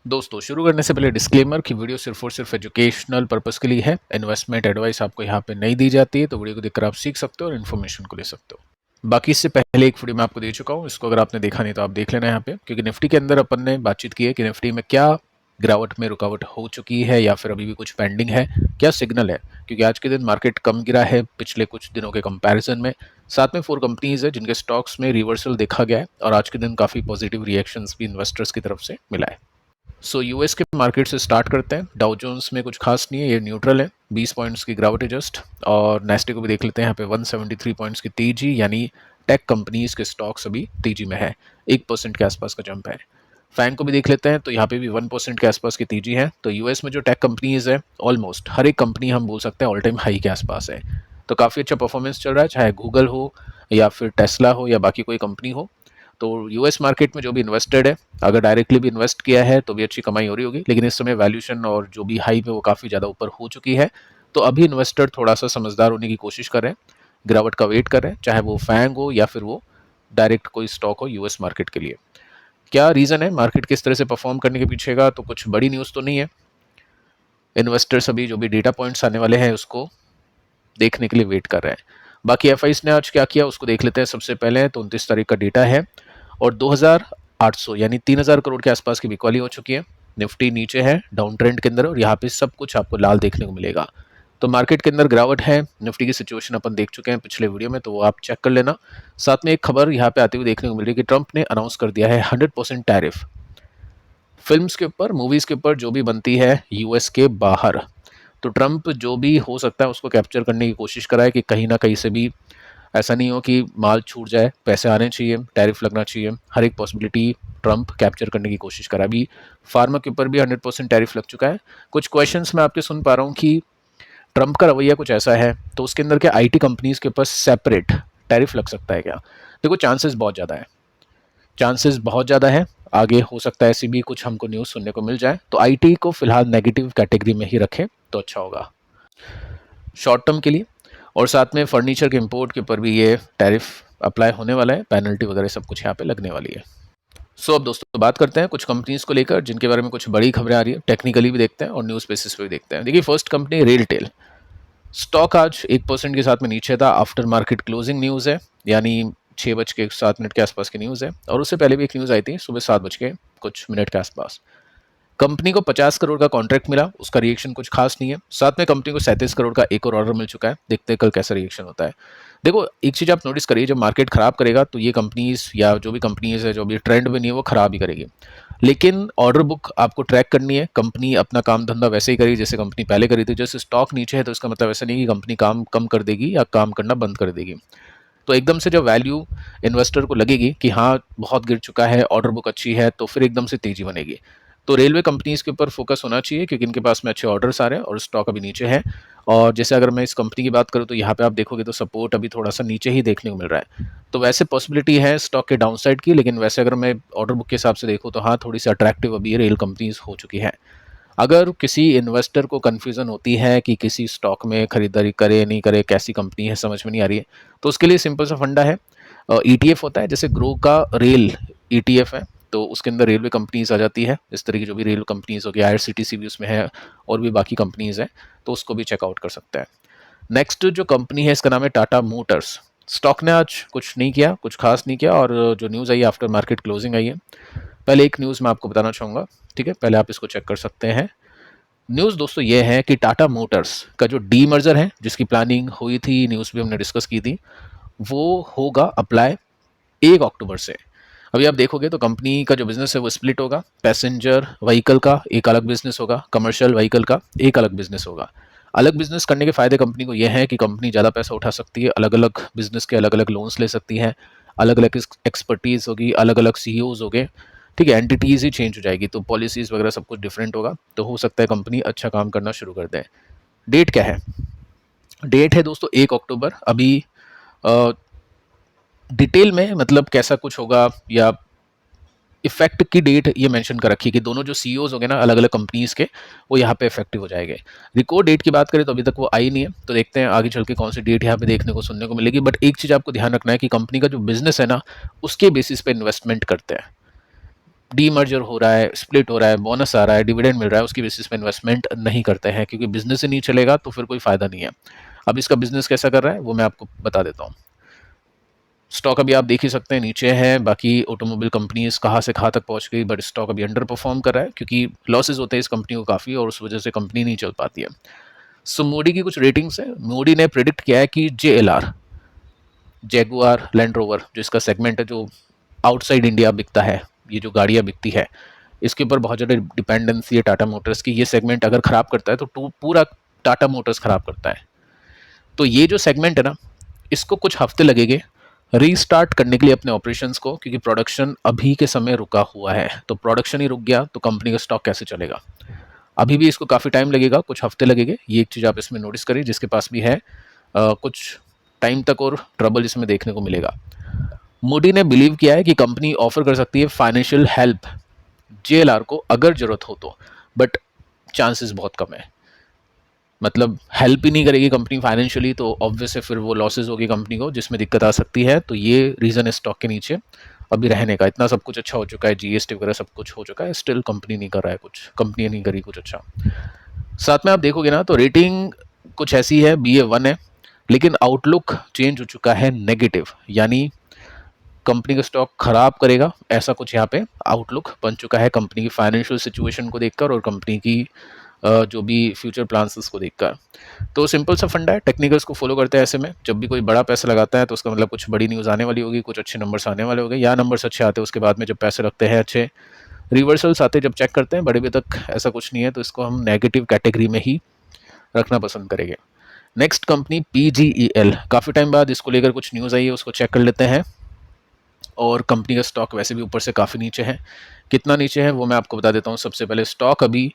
दोस्तों शुरू करने से पहले डिस्क्लेमर कि वीडियो सिर्फ और सिर्फ एजुकेशनल पर्पस के लिए है। इन्वेस्टमेंट एडवाइस आपको यहाँ पे नहीं दी जाती है, तो वीडियो को देखकर आप सीख सकते हो और इन्फॉर्मेशन को ले सकते हो। बाकी इससे पहले एक वीडियो मैं आपको दे चुका हूँ, इसको अगर आपने देखा नहीं तो आप देख लेना यहाँ पे, क्योंकि निफ्टी के अंदर अपन ने बातचीत की है कि निफ्टी में क्या गिरावट में रुकावट हो चुकी है या फिर अभी भी कुछ पेंडिंग है, क्या सिग्नल है। क्योंकि आज के दिन मार्केट कम गिरा है पिछले कुछ दिनों के कंपैरिजन में। साथ में 4 कंपनीज है जिनके स्टॉक्स में रिवर्सल देखा गया है और आज के दिन काफ़ी पॉजिटिव रिएक्शंस भी इन्वेस्टर्स की तरफ से मिला है। यूएस के मार्केट से स्टार्ट करते हैं। डाउ जोन्स में कुछ खास नहीं है, ये न्यूट्रल है, 20 पॉइंट्स की गिरावट है जस्ट। और नेस्टे को भी देख लेते हैं, यहाँ पे 173 पॉइंट्स की तेजी, यानी टेक कंपनीज के स्टॉक्स अभी तेजी में है, 1% के आसपास का जंप है। फैंग को भी देख लेते हैं, तो यहाँ पे भी 1% के आसपास की तेजी है। तो यूएस में जो टेक कंपनीज है ऑलमोस्ट हर एक कंपनी हम बोल सकते हैं ऑल टाइम हाई के आसपास है। तो काफ़ी अच्छा परफॉर्मेंस चल रहा है, चाहे गूगल हो या फिर टेस्ला हो या बाकी कोई कंपनी हो। तो यूएस मार्केट में जो भी इन्वेस्टेड है, अगर डायरेक्टली भी इन्वेस्ट किया है तो भी अच्छी कमाई हो रही होगी, लेकिन इस समय वैल्यूएशन और जो भी हाई पे वो काफ़ी ज़्यादा ऊपर हो चुकी है। तो अभी इन्वेस्टर थोड़ा सा समझदार होने की कोशिश कर रहे हैं, गिरावट का वेट कर रहे हैं, चाहे वो फैंग हो या फिर वो डायरेक्ट कोई स्टॉक हो यूएस मार्केट के लिए। क्या रीज़न है मार्केट किस तरह से परफॉर्म करने के पीछे का, तो कुछ बड़ी न्यूज़ तो नहीं है। इन्वेस्टर्स अभी जो भी डेटा पॉइंट्स आने वाले हैं उसको देखने के लिए वेट कर रहे हैं। बाकी एफआईज ने आज क्या किया उसको देख लेते हैं। सबसे पहले तो 29 तारीख का डेटा है और 2800 यानी 3000 करोड़ के आसपास की बिकवाली हो चुकी है। निफ्टी नीचे है डाउन ट्रेंड के अंदर और यहाँ पे सब कुछ आपको लाल देखने को मिलेगा। तो मार्केट के अंदर गिरावट है। निफ्टी की सिचुएशन अपन देख चुके हैं पिछले वीडियो में, तो वो आप चेक कर लेना। साथ में एक खबर यहाँ पे आती हुई देखने को मिल रही है कि ट्रंप ने अनाउंस कर दिया है 100% टैरिफ फिल्म्स के ऊपर, मूवीज के ऊपर जो भी बनती है यूएस के बाहर। तो ट्रंप जो भी हो सकता है उसको कैप्चर करने की कोशिश कराए कि कहीं ना कहीं से भी ऐसा नहीं हो कि माल छूट जाए, पैसे आने चाहिए, टैरिफ लगना चाहिए। हर एक पॉसिबिलिटी ट्रंप कैप्चर करने की कोशिश करा। अभी फार्मा के ऊपर भी 100% टैरिफ लग चुका है। कुछ क्वेश्चंस मैं आपके सुन पा रहा हूँ कि ट्रंप का रवैया कुछ ऐसा है, तो उसके अंदर क्या आईटी कंपनीज के ऊपर सेपरेट टैरिफ लग सकता है क्या? देखो चांसेस बहुत ज़्यादा है, चांसेस बहुत ज़्यादा है। आगे हो सकता है ऐसी भी कुछ हमको न्यूज़ सुनने को मिल जाए, तो आईटी को फिलहाल नेगेटिव कैटेगरी में ही रखें तो अच्छा होगा शॉर्ट टर्म के लिए। और साथ में फर्नीचर के इंपोर्ट के ऊपर भी ये टैरिफ अप्लाई होने वाला है, पेनल्टी वगैरह सब कुछ यहाँ पे लगने वाली है। अब दोस्तों बात करते हैं कुछ कंपनीज को लेकर जिनके बारे में कुछ बड़ी खबरें आ रही है। टेक्निकली भी देखते हैं और न्यूज़ बेसिस पे भी देखते हैं। देखिए फर्स्ट कंपनी रेलटेल, स्टॉक आज 1% के साथ में नीचे था। आफ्टर मार्केट क्लोजिंग न्यूज़ है, यानी 6:07 के आसपास की न्यूज़ है। और उससे पहले भी एक न्यूज़ आई थी सुबह 7:00 के आसपास। कंपनी को 50 करोड़ का कॉन्ट्रैक्ट मिला, उसका रिएक्शन कुछ खास नहीं है। साथ में कंपनी को 37 करोड़ का एक और ऑर्डर मिल चुका है। देखते हैं कल कैसा रिएक्शन होता है। देखो एक चीज़ आप नोटिस करिए, जब मार्केट खराब करेगा तो ये कंपनीज या जो भी कंपनीज है जो भी ट्रेंड में नहीं है वो खराब ही करेगी। लेकिन ऑर्डर बुक आपको ट्रैक करनी है। कंपनी अपना काम धंधा वैसे ही करेगी जैसे कंपनी पहले करी थी। जैसे स्टॉक नीचे है तो इसका मतलब ऐसा नहीं कि कंपनी काम कम कर देगी या काम करना बंद कर देगी। तो एकदम से जब वैल्यू इन्वेस्टर को लगेगी कि हाँ बहुत गिर चुका है, ऑर्डर बुक अच्छी है, तो फिर एकदम से तेजी बनेगी। तो रेलवे कंपनीज के ऊपर फोकस होना चाहिए क्योंकि इनके पास में अच्छे ऑर्डर्स आ रहे हैं और स्टॉक अभी नीचे है। और जैसे अगर मैं इस कंपनी की बात करूँ तो यहाँ पे आप देखोगे तो सपोर्ट अभी थोड़ा सा नीचे ही देखने को मिल रहा है। तो वैसे पॉसिबिलिटी है स्टॉक के डाउनसाइड की, लेकिन वैसे अगर मैं ऑर्डर बुक के हिसाब से देखूँ तो हाँ थोड़ी सी अट्रैक्टिव अभी रेल कंपनीज हो चुकी है। अगर किसी इन्वेस्टर को कन्फ्यूज़न होती है कि किसी स्टॉक में खरीदारी करे नहीं करे, कैसी कंपनी है समझ में नहीं आ रही है, तो उसके लिए सिंपल सा फंडा है। ईटीएफ होता है, जैसे ग्रो का रेल ईटीएफ है, तो उसके अंदर रेलवे कंपनीज आ जाती है। इस तरह की जो भी रेल कंपनीज हो गई, आईआरसीटीसी भी उसमें है और भी बाकी कंपनीज हैं, तो उसको भी चेकआउट कर सकते हैं। नेक्स्ट जो कंपनी है इसका नाम है टाटा मोटर्स। स्टॉक ने आज कुछ नहीं किया, कुछ खास नहीं किया, और जो न्यूज़ आई आफ्टर मार्केट क्लोजिंग आई है। पहले एक न्यूज़ मैं आपको बताना चाहूँगा, ठीक है, पहले आप इसको चेक कर सकते हैं। न्यूज़ दोस्तों ये है कि टाटा मोटर्स का जो डी मर्जर है जिसकी प्लानिंग हुई थी, न्यूज़ भी हमने डिस्कस की थी, वो होगा अप्लाई 1 अक्टूबर से। अभी आप देखोगे तो कंपनी का जो बिजनेस है वो स्प्लिट होगा। पैसेंजर व्हीकल का एक अलग बिजनेस होगा, कमर्शियल व्हीकल का एक अलग बिजनेस होगा। अलग बिजनेस करने के फायदे कंपनी को यह है कि कंपनी ज़्यादा पैसा उठा सकती है, अलग अलग बिजनेस के अलग अलग लोन्स ले सकती है, अलग अलग एक्सपर्टीज होगी, अलग अलग सीईओज हो गए, ठीक है, एंटिटीज ही चेंज हो जाएगी, तो पॉलिसीज वगैरह सब कुछ डिफरेंट होगा। तो हो सकता है कंपनी अच्छा काम करना शुरू कर दे। डेट क्या है? डेट है दोस्तों 1 अक्टूबर। अभी डिटेल में मतलब कैसा कुछ होगा या इफेक्ट की डेट ये मेंशन कर रखी है कि दोनों जो सीईओज हो गए ना अलग अलग कंपनीज के, वो यहाँ पे इफेक्टिव हो जाएंगे। रिकॉर्ड डेट की बात करें तो अभी तक वो आई नहीं है, तो देखते हैं आगे चल के कौन सी डेट यहाँ पे देखने को सुनने को मिलेगी। बट एक चीज़ आपको ध्यान रखना है कि कंपनी का जो बिजनेस है ना उसके बेसिस पे इन्वेस्टमेंट करते हैं। डीमर्जर हो रहा है, स्प्लिट हो रहा है, बोनस आ रहा है, डिविडेंड मिल रहा है, उसकी बेसिस पे इन्वेस्टमेंट नहीं करते हैं, क्योंकि बिजनेस ही नहीं चलेगा तो फिर कोई फायदा नहीं है। अब इसका बिजनेस कैसा कर रहा है वो मैं आपको बता देता हूँ। स्टॉक अभी आप देख ही सकते हैं नीचे है, बाकी ऑटोमोबाइल कंपनीज कहाँ से कहाँ तक पहुंच गई, बट स्टॉक अभी अंडर परफॉर्म कर रहा है क्योंकि लॉसेज होते हैं इस कंपनी को काफ़ी, और उस वजह से कंपनी नहीं चल पाती है। सो मोडी की कुछ रेटिंग्स है। मोडी ने प्रिडिक्ट किया है कि JLR, जैगुआर लैंड रोवर, जो इसका सेगमेंट है जो आउटसाइड इंडिया बिकता है, ये जो गाड़ियाँ बिकती है, इसके ऊपर बहुत ज़्यादा डिपेंडेंसी है टाटा मोटर्स की। ये सेगमेंट अगर ख़राब करता है तो पूरा टाटा मोटर्स ख़राब करता है। तो ये जो सेगमेंट है ना, इसको कुछ हफ्ते लगेंगे रीस्टार्ट करने के लिए अपने ऑपरेशंस को, क्योंकि प्रोडक्शन अभी के समय रुका हुआ है। तो प्रोडक्शन ही रुक गया तो कंपनी का स्टॉक कैसे चलेगा। अभी भी इसको काफ़ी टाइम लगेगा, कुछ हफ्ते लगेंगे। ये एक चीज़ आप इसमें नोटिस करिए, जिसके पास भी है कुछ टाइम तक और ट्रबल इसमें देखने को मिलेगा। मूडी ने बिलीव किया है कि कंपनी ऑफर कर सकती है फाइनेंशियल हेल्प JLR को अगर जरूरत हो तो, बट चांसेस बहुत कम है। मतलब हेल्प ही नहीं करेगी कंपनी फाइनेंशियली तो ऑब्वियस है फिर वो लॉसेज होगी कंपनी को, जिसमें दिक्कत आ सकती है। तो ये रीज़न है स्टॉक के नीचे अभी रहने का। इतना सब कुछ अच्छा हो चुका है, GST वगैरह सब कुछ हो चुका है, स्टिल कंपनी नहीं कर रहा है कुछ, कंपनी नहीं करी कुछ अच्छा। साथ में आप देखोगे ना तो रेटिंग कुछ ऐसी है, BA1 है, लेकिन आउटलुक चेंज हो चुका है नेगेटिव, यानी कंपनी का स्टॉक खराब करेगा ऐसा कुछ यहाँ पे आउटलुक बन चुका है कंपनी की फाइनेंशियल सिचुएशन को देखकर और कंपनी की जो भी फ्यूचर प्लान्स उसको देखकर। तो सिंपल सा फंडा है, टेक्निकल्स को फॉलो करते हैं। ऐसे में जब भी कोई बड़ा पैसा लगाता है तो उसका मतलब कुछ बड़ी न्यूज़ आने वाली होगी, कुछ अच्छे नंबर्स आने वाले होंगे, या नंबर्स अच्छे आते हैं उसके बाद में जब पैसे रखते हैं अच्छे रिवर्सल्स आते हैं जब चेक करते हैं, बड़े भी तक ऐसा कुछ नहीं है, तो इसको हम नेगेटिव कैटेगरी में ही रखना पसंद करेंगे। नेक्स्ट कंपनी PGEL, काफ़ी टाइम बाद इसको लेकर कुछ न्यूज़ आई है, उसको चेक कर लेते हैं। और कंपनी का स्टॉक वैसे भी ऊपर से काफ़ी नीचे है, कितना नीचे है वो मैं आपको बता देता हूँ। सबसे पहले स्टॉक अभी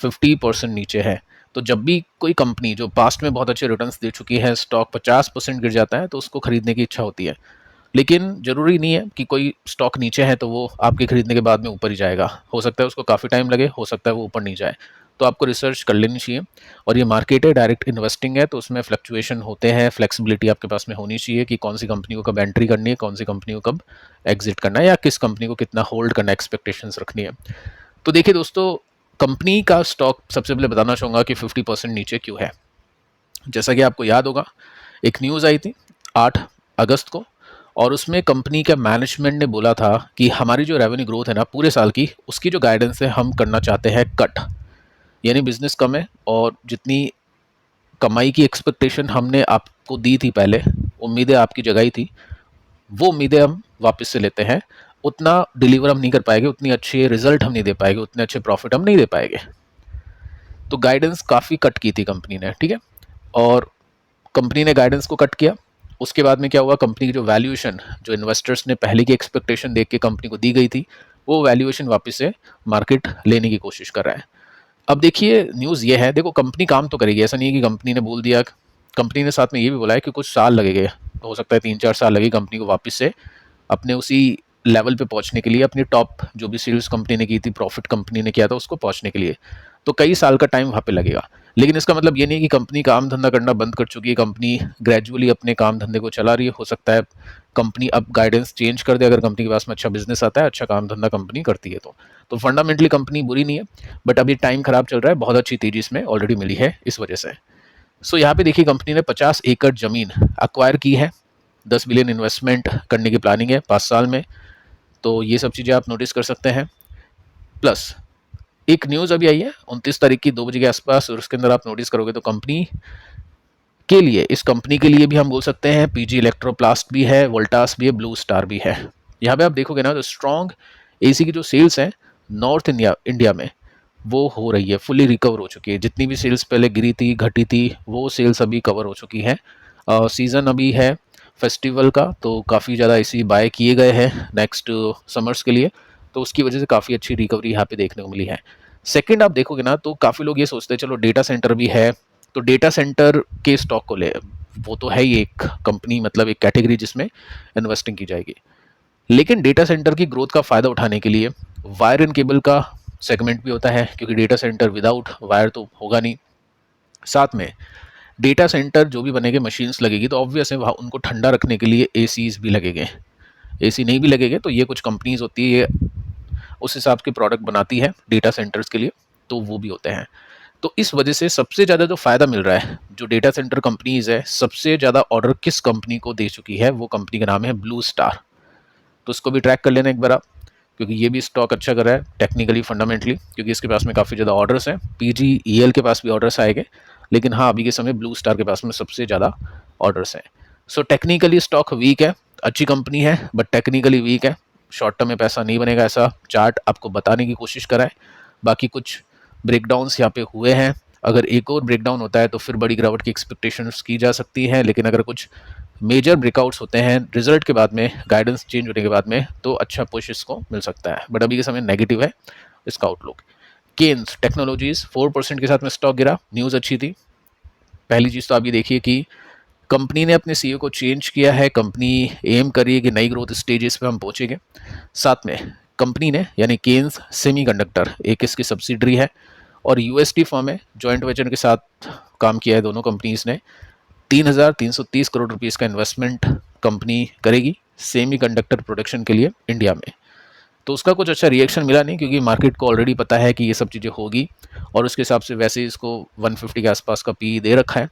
50% नीचे है। तो जब भी कोई कंपनी जो पास्ट में बहुत अच्छे रिटर्न्स दे चुकी है, स्टॉक 50% गिर जाता है तो उसको खरीदने की इच्छा होती है। लेकिन ज़रूरी नहीं है कि कोई स्टॉक नीचे है तो वो आपके खरीदने के बाद में ऊपर ही जाएगा, हो सकता है उसको काफ़ी टाइम लगे, हो सकता है वो ऊपर नहीं जाए। तो आपको रिसर्च कर लेनी चाहिए। और ये मार्केट है, डायरेक्ट इन्वेस्टिंग है, तो उसमें फ्लक्चुएशन होते हैं, फ्लेक्सिबिलिटी आपके पास में होनी चाहिए कि कौन सी कंपनी को कब एंट्री करनी है, कौन सी कंपनी को कब एग्जिट करना है, या किस कंपनी को कितना होल्ड करना, एक्सपेक्टेशंस रखनी है। तो देखिए दोस्तों, कंपनी का स्टॉक सबसे पहले बताना चाहूँगा कि 50% नीचे क्यों है। जैसा कि आपको याद होगा, एक न्यूज़ आई थी 8 अगस्त को, और उसमें कंपनी का मैनेजमेंट ने बोला था कि हमारी जो रेवेन्यू ग्रोथ है ना पूरे साल की, उसकी जो गाइडेंस है हम करना चाहते हैं कट, यानी बिजनेस कम है और जितनी कमाई की एक्सपेक्टेशन हमने आपको दी थी पहले, उम्मीदें आपकी जगाई थी, वो उम्मीदें हम वापस से लेते हैं। उतना डिलीवर हम नहीं कर पाएंगे, उतनी अच्छे रिजल्ट हम नहीं दे पाएंगे, उतने अच्छे प्रॉफिट हम नहीं दे पाएंगे। तो गाइडेंस काफ़ी कट की थी कंपनी ने, ठीक है। और कंपनी ने गाइडेंस को कट किया, उसके बाद में क्या हुआ, कंपनी की जो वैल्यूएशन, जो इन्वेस्टर्स ने पहले की एक्सपेक्टेशन देख के कंपनी को दी गई थी, वो वैल्यूएशन वापस से मार्केट लेने की कोशिश कर रहा है। अब देखिए न्यूज़ ये है, देखो कंपनी काम तो करेगी, ऐसा नहीं है कि कंपनी ने बोल दिया। कंपनी ने साथ में ये भी बोला है कि कुछ साल लगेंगे, हो सकता है 3-4 साल लगे कंपनी को वापस से अपने उसी लेवल पे पहुंचने के लिए, अपनी टॉप जो भी सेल्स कंपनी ने की थी, प्रॉफिट कंपनी ने किया था, उसको पहुंचने के लिए। तो कई साल का टाइम वहाँ पे लगेगा। लेकिन इसका मतलब ये नहीं कि कंपनी काम धंधा करना बंद कर चुकी है, कंपनी ग्रेजुअली अपने काम धंधे को चला रही है। हो सकता है कंपनी अब गाइडेंस चेंज कर दे, अगर कंपनी के पास में अच्छा बिजनेस आता है, अच्छा काम धंधा कंपनी करती है तो फंडामेंटली कंपनी बुरी नहीं है, बट अभी टाइम खराब चल रहा है, बहुत अच्छी तेजी इसमें ऑलरेडी मिली है इस वजह से। सो यहाँ पे देखिए कंपनी ने 50 एकड़ जमीन अक्वायर की है, 10 बिलियन इन्वेस्टमेंट करने की प्लानिंग है 5 साल में। तो ये सब चीज़ें आप नोटिस कर सकते हैं। प्लस एक न्यूज़ अभी आई है 29 तारीख की 2 बजे के आसपास, और उसके अंदर आप नोटिस करोगे तो कंपनी के लिए, इस कंपनी के लिए भी हम बोल सकते हैं, PG इलेक्ट्रोप्लास्ट भी है, वोल्टास भी है, ब्लू स्टार भी है। यहाँ पे आप देखोगे ना तो स्ट्रॉन्ग AC की जो सेल्स है नॉर्थ इंडिया में, वो हो रही है, फुली रिकवर हो चुकी है। जितनी भी सेल्स पहले गिरी थी, घटी थी, वो सेल्स अभी कवर हो चुकी है। सीज़न अभी है फेस्टिवल का, तो काफ़ी ज़्यादा AC बाय किए गए हैं नेक्स्ट समर्स के लिए, तो उसकी वजह से काफ़ी अच्छी रिकवरी यहाँ पे देखने को मिली है। सेकंड आप देखोगे ना तो काफ़ी लोग ये सोचते हैं चलो डेटा सेंटर भी है, तो डेटा सेंटर के स्टॉक को ले, वो तो है ही एक कंपनी, मतलब एक कैटेगरी जिसमें इन्वेस्टिंग की जाएगी। लेकिन डेटा सेंटर की ग्रोथ का फ़ायदा उठाने के लिए वायर एंड केबल का सेगमेंट भी होता है, क्योंकि डेटा सेंटर विदाउट वायर तो होगा नहीं। साथ में डेटा सेंटर जो भी बनेंगे, मशीन्स लगेगी, तो ऑब्वियस है वहाँ उनको ठंडा रखने के लिए ACs भी लगेंगे। AC नहीं भी लगेंगे तो ये कुछ कंपनीज होती है, उस हिसाब के प्रोडक्ट बनाती है डेटा सेंटर्स के लिए, तो वो भी होते हैं। तो इस वजह से सबसे ज़्यादा जो फ़ायदा मिल रहा है, जो डेटा सेंटर कंपनीज़ है, सबसे ज़्यादा ऑर्डर किस कंपनी को दे चुकी है, वो कंपनी का नाम है ब्लू स्टार। तो इसको भी ट्रैक कर लेना एक बार आप, क्योंकि ये भी स्टॉक अच्छा कर रहा है टेक्निकली फंडामेंटली, क्योंकि इसके पास में काफ़ी ज़्यादा ऑर्डर्स हैं। PGEL के पास भी ऑर्डर्स आएंगे, लेकिन हाँ अभी के समय ब्लू स्टार के पास में सबसे ज़्यादा ऑर्डर्स हैं। सो टेक्निकली स्टॉक वीक है, अच्छी कंपनी है बट टेक्निकली वीक है। शॉर्ट टर्म में पैसा नहीं बनेगा, ऐसा चार्ट आपको बताने की कोशिश करा है। बाकी कुछ ब्रेकडाउन्स यहाँ पे हुए हैं, अगर एक और ब्रेकडाउन होता है तो फिर बड़ी गिरावट की एक्सपेक्टेशंस की जा सकती है, लेकिन अगर कुछ मेजर ब्रेकआउट्स होते हैं रिजल्ट के बाद में, गाइडेंस चेंज होने के बाद में, तो अच्छा पुश इसको मिल सकता है। बट अभी के समय नेगेटिव है इसका आउटलुक। केन्स टेक्नोलॉजीज 4% के साथ में स्टॉक गिरा, न्यूज़ अच्छी थी। पहली चीज़ तो आप ये देखिए कि कंपनी ने अपने CEO को चेंज किया है, कंपनी एम कर रही है कि नई ग्रोथ स्टेजेस पे हम पहुंचेंगे। साथ में कंपनी ने यानी केन्स सेमीकंडक्टर एक इसकी सब्सिडरी है और USD फर्म है, जॉइंट वेंचर के साथ काम किया है दोनों कंपनीज ने। 3,330 करोड़ रुपीस का इन्वेस्टमेंट कंपनी करेगी सेमीकंडक्टर प्रोडक्शन के लिए इंडिया में। तो उसका कुछ अच्छा रिएक्शन मिला नहीं, क्योंकि मार्केट को ऑलरेडी पता है कि ये सब चीज़ें होगी और उसके हिसाब से वैसे ही इसको 150 के आसपास का PE दे रखा है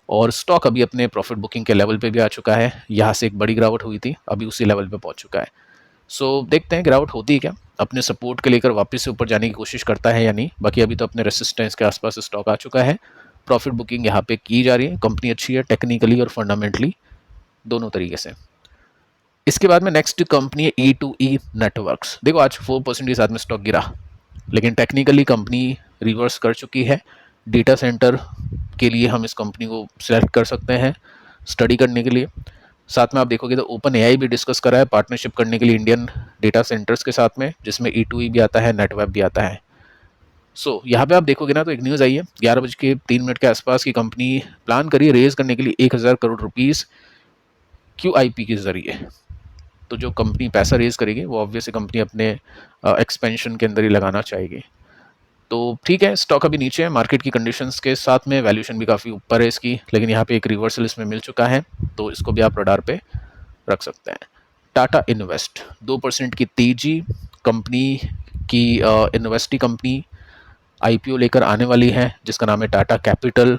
और स्टॉक अभी अपने प्रॉफिट बुकिंग के लेवल पे भी आ चुका है। यहाँ से एक बड़ी गिरावट हुई थी, अभी उसी लेवल पे पहुँच चुका है। सो देखते हैं गिरावट होती है क्या, अपने सपोर्ट के लेकर वापस से ऊपर जाने की कोशिश करता है या नहीं। बाकी अभी तो अपने रेसिस्टेंस के आसपास स्टॉक आ चुका है, प्रॉफिट बुकिंग यहाँ पे की जा रही है, कंपनी अच्छी है टेक्निकली और फंडामेंटली दोनों तरीके से। इसके बाद में नेक्स्ट कंपनी है E2E नेटवर्क्स। देखो आज 4% के साथ में स्टॉक गिरा, लेकिन टेक्निकली कंपनी रिवर्स कर चुकी है। डेटा सेंटर के लिए हम इस कंपनी को सिलेक्ट कर सकते हैं स्टडी करने के लिए। साथ में आप देखोगे तो OpenAI भी डिस्कस करा है पार्टनरशिप करने के लिए इंडियन डेटा सेंटर्स के साथ में, जिसमें E2E भी आता है, नेटवेब भी आता है। यहाँ पे आप देखोगे ना तो एक न्यूज़ आई है 11:03 के आसपास की कंपनी प्लान करी रेज करने के लिए 1,000 करोड़ रुपीस QIP के जरिए। तो जो कंपनी पैसा रेज करेगी वो ऑब्वियसली कंपनी अपने एक्सपेंशन के अंदर ही लगाना चाहेगी। तो ठीक है, स्टॉक अभी नीचे है मार्केट की कंडीशंस के साथ में, वैल्यूएशन भी काफ़ी ऊपर है इसकी, लेकिन यहाँ पे एक रिवर्सल इसमें मिल चुका है, तो इसको भी आप रडार पे रख सकते हैं। टाटा इन्वेस्ट 2% की तेजी, कंपनी की इन्वेस्टी कंपनी IPO लेकर आने वाली है जिसका नाम है टाटा कैपिटल।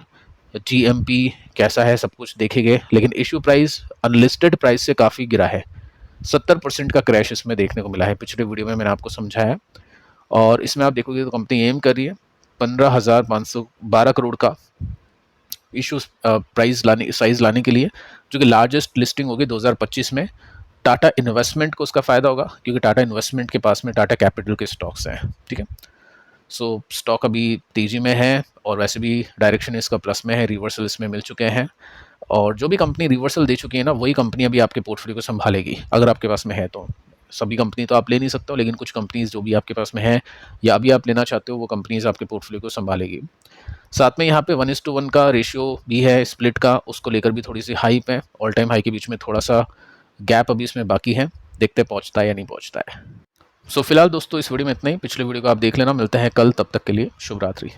GMP कैसा है सब कुछ देखेंगे, लेकिन इश्यू प्राइस अनलिस्टेड प्राइस से काफ़ी गिरा है, 70% का क्रैश इसमें देखने को मिला है। पिछले वीडियो में मैंने आपको समझाया और इसमें आप देखोगे तो कंपनी एम कर रही है 15,512 करोड़ का इशू प्राइस साइज लाने के लिए, जो कि लार्जेस्ट लिस्टिंग होगी 2025 में। टाटा इन्वेस्टमेंट को उसका फ़ायदा होगा, क्योंकि टाटा इन्वेस्टमेंट के पास में टाटा कैपिटल के स्टॉक्स हैं। ठीक है, स्टॉक अभी तेज़ी में है और वैसे भी डायरेक्शन इसका प्लस में है, रिवर्सल इसमें मिल चुके हैं और जो भी कंपनी रिवर्सल दे चुकी है ना, वही कंपनी अभी आपके पोर्टफोलियो को संभालेगी अगर आपके पास में है तो। सभी कंपनी तो आप ले नहीं सकते हो, लेकिन कुछ कंपनीज जो भी आपके पास में है या अभी आप लेना चाहते हो, वो कंपनीज आपके पोर्टफोलियो को संभालेगी। साथ में यहाँ पे 1:1 का रेशियो भी है स्प्लिट का, उसको लेकर भी थोड़ी सी हाइप है। ऑल टाइम हाई के बीच में थोड़ा सा गैप अभी इसमें बाकी है, देखते पहुँचता है या नहीं पहुँचता है। फिलहाल दोस्तों इस वीडियो में इतना ही, पिछले वीडियो को आप देख लेना, मिलते हैं कल, तब तक के लिए शुभ रात्रि।